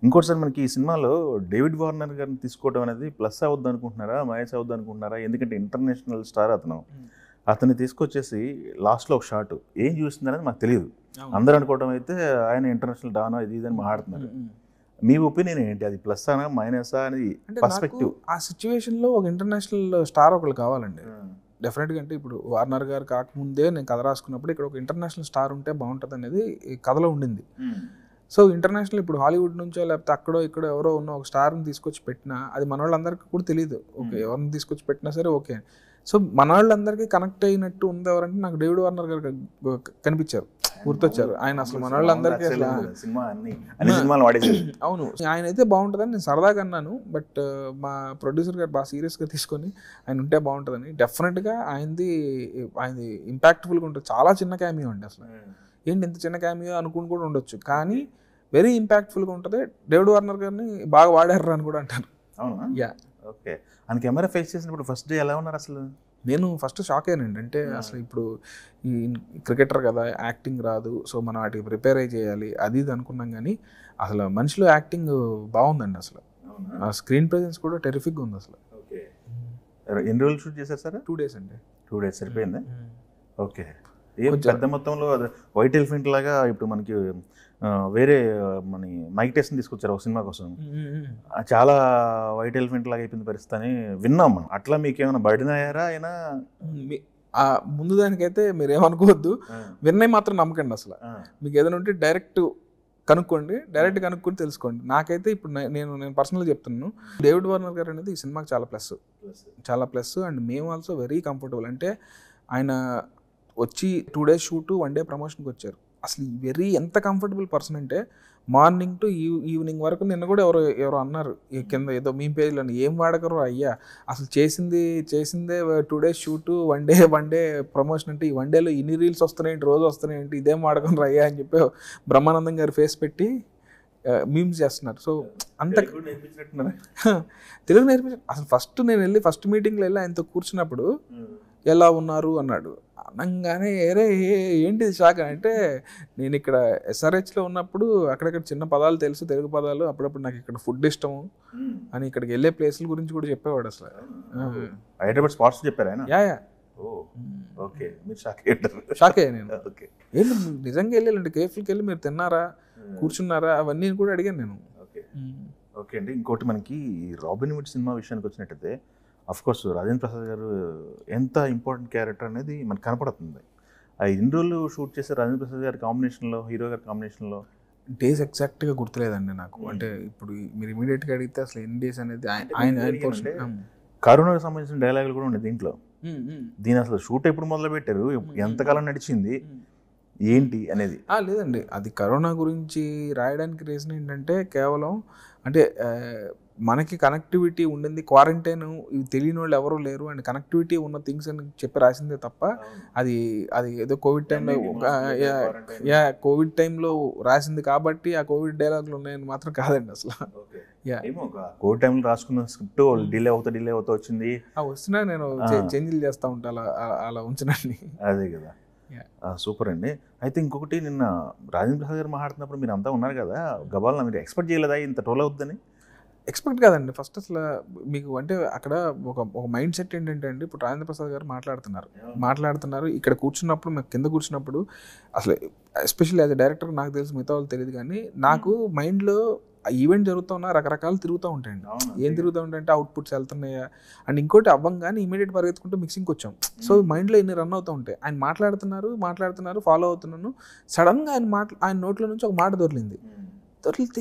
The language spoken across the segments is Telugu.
ఇంకోటిసారి మనకి ఈ సినిమాలో డేవిడ్ వార్నర్ గారిని తీసుకోవడం అనేది ప్లస్ అవుద్ది అనుకుంటున్నారా, మైనస్ అవుద్ది అనుకుంటున్నారా? ఎందుకంటే ఇంటర్నేషనల్ స్టార్ అతన్ని తీసుకొచ్చేసి లాస్ట్లో ఒక షాట్ ఏం చూస్తుందనేది మాకు తెలియదు. అందరూ అనుకోవడం అయితే ఆయన ఇంటర్నేషనల్ డానా ఇది అని మాట్లాడుతున్నారు. మీ ఒపీనియన్ ఏంటి? అది ప్లస్ అనా మైనసా అనేది పర్స్పెక్టివ్? ఆ సిచ్యువేషన్లో ఒక ఇంటర్నేషనల్ స్టార్ ఒకళ్ళు కావాలండి డెఫినెట్గా. అంటే ఇప్పుడు వార్నర్ గారు కాకముందే నేను కథ రాసుకున్నప్పుడు ఇక్కడ ఒక ఇంటర్నేషనల్ స్టార్ ఉంటే బాగుంటుంది అనేది ఈ కథలో ఉండింది. సో ఇంటర్నేషనల్ ఇప్పుడు హాలీవుడ్ నుంచో లేకపోతే అక్కడో ఇక్కడో ఎవరో ఉన్న ఒక స్టార్ని తీసుకొచ్చి పెట్టినా అది మన వాళ్ళందరికీ కూడా తెలియదు. ఓకే, ఎవరిని తీసుకొచ్చి పెట్టినా సరే ఓకే. సో మన వాళ్ళందరికీ కనెక్ట్ అయినట్టు ఉంది ఎవరంటే నాకు డేవిడ్ వార్నర్ గారు కనిపించారు, గుర్తొచ్చారు. ఆయన అసలు మన వాళ్ళందరికీ అవును ఆయన అయితే బాగుంటుందని నేను సరదాగా అన్నాను. బట్ మా ప్రొడ్యూసర్ గారు బాగా సీరియస్గా తీసుకొని ఆయన ఉంటే బాగుంటుందని. డెఫినెట్గా ఆయనది ఇంపాక్ట్ఫుల్గా ఉంటుంది. చాలా చిన్న క్యామియో అండి, అసలు ఏంటి ఇంత చిన్న క్యామియో అనుకుని కూడా ఉండొచ్చు, కానీ వెరీ ఇంపాక్ట్ఫుల్గా ఉంటుంది. డేవిడ్ వార్నర్ గారిని బాగా వాడారు అని కూడా అంటారు. అవునా? Yeah, okay. ఆయన కెమెరా ఫేస్ చేసినప్పుడు ఫస్ట్ డే ఎలా ఉన్నారు అసలు? నేను ఫస్ట్ షాక్ అయ్యానండి. అంటే అసలు ఇప్పుడు ఈ క్రికెటర్ కదా, యాక్టింగ్ రాదు, సో మనం వాటికి ప్రిపేర్ అయ్యి చేయాలి అది ఇది అనుకున్నాం. కానీ అసలు మనిషిలో యాక్టింగ్ బాగుందండి. అసలు ఆ స్క్రీన్ ప్రెజెన్స్ కూడా టెరిఫిక్గా ఉంది అసలు. ఓకే. ఎన్ని రోజులు షూట్ చేశారు సార్? 2 days అండి. 2 days సరిపోయిందా? ఓకే. ఏం పెద్ద మొత్తంలో వైట్ ఎలిఫెంట్ లాగా ఇప్పుడు మనకి వేరే మన మైక్ టైసన్ తీసుకొచ్చారు ఒక సినిమా కోసం, చాలా వైట్ ఎలిఫెంట్ లాగా అయిపోయింది పరిస్థితి అని విన్నాం మనం. అట్లా మీకు ఏమైనా బర్డెన్ అయ్యారా ఆయన? ముందు దానికైతే మీరు ఏమనుకోవద్దు, విన్నవి మాత్రం నమ్మకండి. అసలు మీకు ఏదైనా ఉంటే డైరెక్ట్ కనుక్కొని తెలుసుకోండి. నాకైతే ఇప్పుడు నేను పర్సనల్గా చెప్తున్నాను, డేవిడ్ వార్నర్ గారు అనేది ఈ సినిమాకి చాలా ప్లస్ అండ్ మేము ఆల్సో వెరీ కంఫర్టబుల్. అంటే ఆయన వచ్చి 2 days షూట్, 1 day ప్రమోషన్కి వచ్చారు. అసలు వెరీ ఎంత కంఫర్టబుల్ పర్సన్ అంటే మార్నింగ్ టు ఈవినింగ్ వరకు. నిన్న కూడా ఎవరో అన్నారు కింద ఏదో మీ పేజ్లో, ఏం వాడకరు అయ్యా అసలు చేసిందే 2 days షూట్, 1 day ప్రమోషన్ అంటే ఈ 1 dayలో ఇన్ని రీల్స్ వస్తున్నాయంటే, రోజు వస్తున్నాయంటే, ఇదేం వాడకరు అయ్యా అని చెప్పి బ్రహ్మానందం గారు ఫేస్ పెట్టి మీమ్స్ చేస్తున్నారు. సో అంత తెలుగు నేర్పించారు. అసలు ఫస్ట్ మీటింగ్లో వెళ్ళి ఆయనతో కూర్చున్నప్పుడు ఎలా ఉన్నారు అన్నాడు. అనగానే ఏంటిది షాక్ అంటే, నేను ఇక్కడ SRHలో ఉన్నప్పుడు అక్కడక్కడ చిన్న పదాలు తెలుసు, తెలుగు పదాలు, అప్పుడప్పుడు నాకు ఇక్కడ ఫుడ్ ఇష్టము అని ఇక్కడికి వెళ్ళే ప్లేసుల గురించి కూడా చెప్పేవాడు. అసలు హైదరాబాద్ స్పాట్స్ చెప్పారు ఆయన? యా. ఓకే. మీరు షాక్ అయ్యా నేను. ఏంటి నిజంగా వెళ్ళాలంటే కేఫ్కి వెళ్ళి మీరు తిన్నారా, కూర్చున్నారా, అవన్నీ కూడా అడిగాను నేను. ఓకే అండి. ఇంకోటి మనకి రాబిన్ హుడ్ సినిమా విషయానికి వచ్చినట్టయితే అఫ్కోర్స్ రాజేంద్ర ప్రసాద్ గారు ఎంత ఇంపార్టెంట్ క్యారెక్టర్ అనేది మనకు కనపడుతుంది. ఎన్ని రోజులు షూట్ చేశారు రాజేంద్ర ప్రసాద్ గారి కాంబినేషన్లో, హీరో గారి కాంబినేషన్లో? డేస్ ఎగ్జాక్ట్గా గుర్తులేదండి నాకు. అంటే ఇప్పుడు మీరు ఇమీడియట్గా అడిగితే అసలు ఎన్ని డేస్ అనేది ఆయన కరోనాకి సంబంధించిన డైలాగులు కూడా ఉన్నాయి దీంట్లో. దీని అసలు షూట్ ఎప్పుడు మొదలు పెట్టారు, ఎంతకాలం నడిచింది, ఏంటి అనేది? లేదండి, అది కరోనా గురించి రాయడానికి రీజన్ ఏంటంటే కేవలం అంటే మనకి కనెక్టివిటీ ఉండింది, క్వారంటైన్ ఇవి తెలియని వాళ్ళు ఎవరూ లేరు అండ్ కనెక్టివిటీ ఉన్న థింగ్స్ అని చెప్పి రాసిందే తప్ప అది ఏదో కోవిడ్ టైంలో రాసింది కాబట్టి ఆ కోవిడ్ డైలాగులు ఉన్నాయని మాత్రం కాదండి అసలు. కోవిడ్ టైంలో రాసుకున్న స్క్రిప్ట్ డిలే అవుతా వచ్చింది, వస్తున్నా నేను చేంజ్లు చేస్తూ ఉంటా, అలా ఉంచనండి. అదే కదా, సూపర్ అండి. అయితే ఇంకొకటి, నిన్న రాజేంద్ర ప్రసాద్ గారు మాట్లాడుతున్నప్పుడు మీరు అంతా ఉన్నారు కదా, గబాల్నా మీరు ఎక్స్పెక్ట్ చేయలేదా ఇంత ట్రోల్ అవుద్దని? ఎక్స్పెక్ట్ కాదండి. ఫస్ట్ అసలు మీకు అంటే అక్కడ ఒక మైండ్ సెట్ ఏంటంటే అండి, ఇప్పుడు రాజేంద్ర ప్రసాద్ గారు మాట్లాడుతున్నారు ఇక్కడ కూర్చున్నప్పుడు, మేము కింద కూర్చున్నప్పుడు అసలు ఎస్పెషల్లీ యాజ్ ఎ డైరెక్టర్ నాకు తెలుసు, మిగతా వాళ్ళు తెలియదు, కానీ నాకు మైండ్లో ఈవెంట్ జరుగుతూ ఉన్నా రకరకాలు తిరుగుతూ ఉంటాయండి. ఏం తిరుగుతూ ఉంటాయంటే అవుట్పుట్స్ వెళ్తున్నాయా అండ్ ఇంకోటి అవ్వంగానే ఇమీడియట్ పరిగెత్తుకుంటూ మిక్సింగ్కి వచ్చాం. సో మైండ్లో ఇన్ని రన్ అవుతూ ఉంటాయి. ఆయన మాట్లాడుతున్నారు, ఫాలో అవుతున్నాను. సడన్గా ఆయన నోట్లో నుంచి ఒక మాట దొరికింది.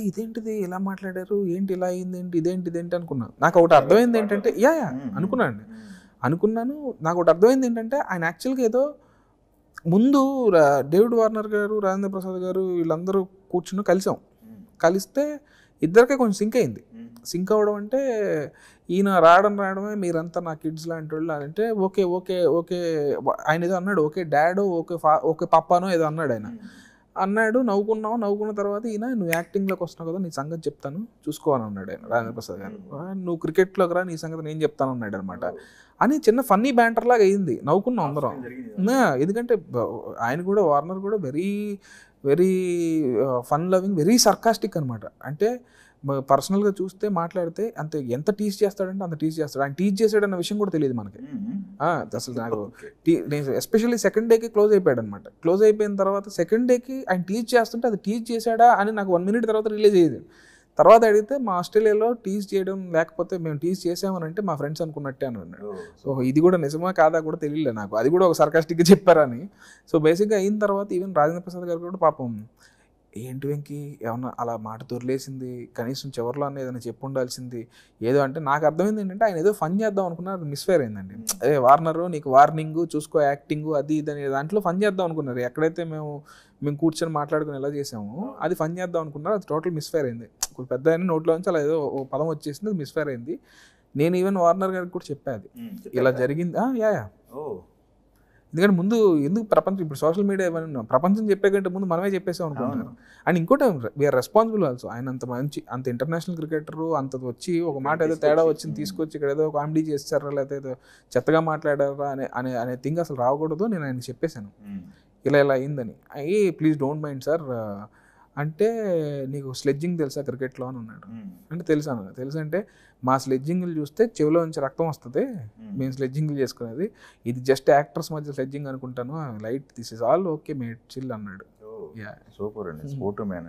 ఇదేంటిది ఇలా మాట్లాడారు, ఏంటి ఇలా అయింది, ఇదేంటి అనుకున్నా. నాకు ఒకటి అర్థమైంది ఏంటంటే అనుకున్నాను నాకు ఒకటి అర్థమైంది ఏంటంటే ఆయన యాక్చువల్గా ఏదో ముందు డేవిడ్ వార్నర్ గారు, రాజేంద్ర ప్రసాద్ గారు వీళ్ళందరూ కూర్చుని కలిస్తే ఇద్దరికే కొంచెం సింక్ అవ్వడం. అంటే ఈయన రావడమే మీరంతా నా కిడ్స్ లాంటి వాళ్ళు అంటే ఓకే ఆయన ఏదో అన్నాడు, ఓకే డాడో ఓకే పాపానో ఏదో అన్నాడు. నవ్వుకున్న తర్వాత ఈయన నువ్వు యాక్టింగ్లోకి వస్తున్నావు కదా, నీ సంగతి చెప్తాను చూసుకోవాలని అన్నాడు ఆయన, రాజేంద్ర ప్రసాద్ గారు. నువ్వు క్రికెట్లోకి రా, నీ సంగతి నేను చెప్తాను అన్నాడు అనమాట. అని చిన్న ఫన్నీ బ్యాంటర్ లాగా అయింది, నవ్వుకున్నాం అందరం. ఎందుకంటే ఆయన కూడా వార్నర్ కూడా very very fun loving, very sarcastic అనమాట. అంటే పర్సనల్గా చూస్తే మాట్లాడితే అంతే, ఎంత టీచ్ చేస్తాడంటే అంత టీచ్ చేస్తాడు. ఆయన టీచ్ చేసాడన్న విషయం కూడా తెలియదు మనకి. అసలు నాకు నేను ఎస్పెషల్లీ సెకండ్ డేకి క్లోజ్ అయిపోయాడు అనమాట. క్లోజ్ అయిపోయిన తర్వాత సెకండ్ డేకి ఆయన టీచ్ చేస్తుంటే అది టీచ్ చేశాడా అని నాకు 1 minute తర్వాత రిలీజ్ అయ్యేది. తర్వాత అడిగితే మా ఆస్ట్రేలియాలో టీచ్ చేయడం లేకపోతే మేము టీచ్ చేసామని అంటే మా ఫ్రెండ్స్ అనుకున్నట్టే అని అన్నాడు. సో ఇది కూడా నిజమా కాదా కూడా తెలియలే నాకు, అది కూడా ఒక సర్కాస్టిక్గా చెప్పారని. సో బేసిక్గా అయిన తర్వాత ఈవెన్ రాజేంద్ర ప్రసాద్ గారు కూడా పాపం ఏంటి వెంకి ఏమన్నా అలా మాట దొరిలేసింది, కనీసం చివరిలో అన్న ఏదైనా చెప్పు ఉండాల్సింది ఏదో అంటే నాకు అర్థమైంది ఏంటంటే ఆయన ఏదో ఫన్ చేద్దాం అనుకున్నారు, అది మిస్ఫైర్ అయిందండి. అదే వార్నరు నీకు వార్నింగ్ చూసుకో, యాక్టింగ్ అది ఇది అనే దాంట్లో ఫన్ చేద్దాం అనుకున్నారు. ఎక్కడైతే మేము కూర్చొని మాట్లాడుకుని ఎలా చేసాము అది ఫన్ చేద్దాం అనుకున్నారు, అది టోటల్ మిస్ఫైర్ అయింది. పెద్ద అయిన నోట్లో నుంచి అలా ఏదో ఓ పదం వచ్చేసింది, అది మిస్ఫైర్ అయింది. నేను ఈవెన్ వార్నర్ గారికి కూడా చెప్పాది ఇలా జరిగింది. యా ఎందుకంటే ముందు ఎందుకు ప్రపంచం ఇప్పుడు సోషల్ మీడియా ఏమైనా ప్రపంచం చెప్పే కంటే ముందు మనమే చెప్పేసాం అనుకుంటున్నాను. అండ్ ఇంకోటి వీఆర్ రెస్పాన్సిబుల్ ఆల్సో. ఆయన అంత మంచి అంత ఇంటర్నేషనల్ క్రికెటరు అంత వచ్చి ఒక మాట ఏదో తేడా వచ్చింది తీసుకొచ్చి ఇక్కడ ఏదో కామెడీ చేస్తారా లేకపోతే ఏదో చెత్తగా మాట్లాడారా అనే థింగ్ అసలు రాకూడదు. నేను ఆయన చెప్పేశాను ఇలా అయిందని. అయ్యి ప్లీజ్ డోంట్ మైండ్ సార్ అంటే నీకు స్లెడ్జింగ్ తెలుసా క్రికెట్లో అని అన్నాడు. అంటే తెలుసు అంటే మా స్లెడ్జింగ్లు చూస్తే చెవిలో నుంచి రక్తం వస్తుంది, మేము స్లెడ్జింగ్లు చేసుకునేది, ఇది జస్ట్ యాక్టర్స్ మధ్య స్లెడ్జింగ్ అనుకుంటాను, light this is all okay mate chill అన్నాడు. సూపర్ అండి, స్పోర్ట్ మ్యాన్.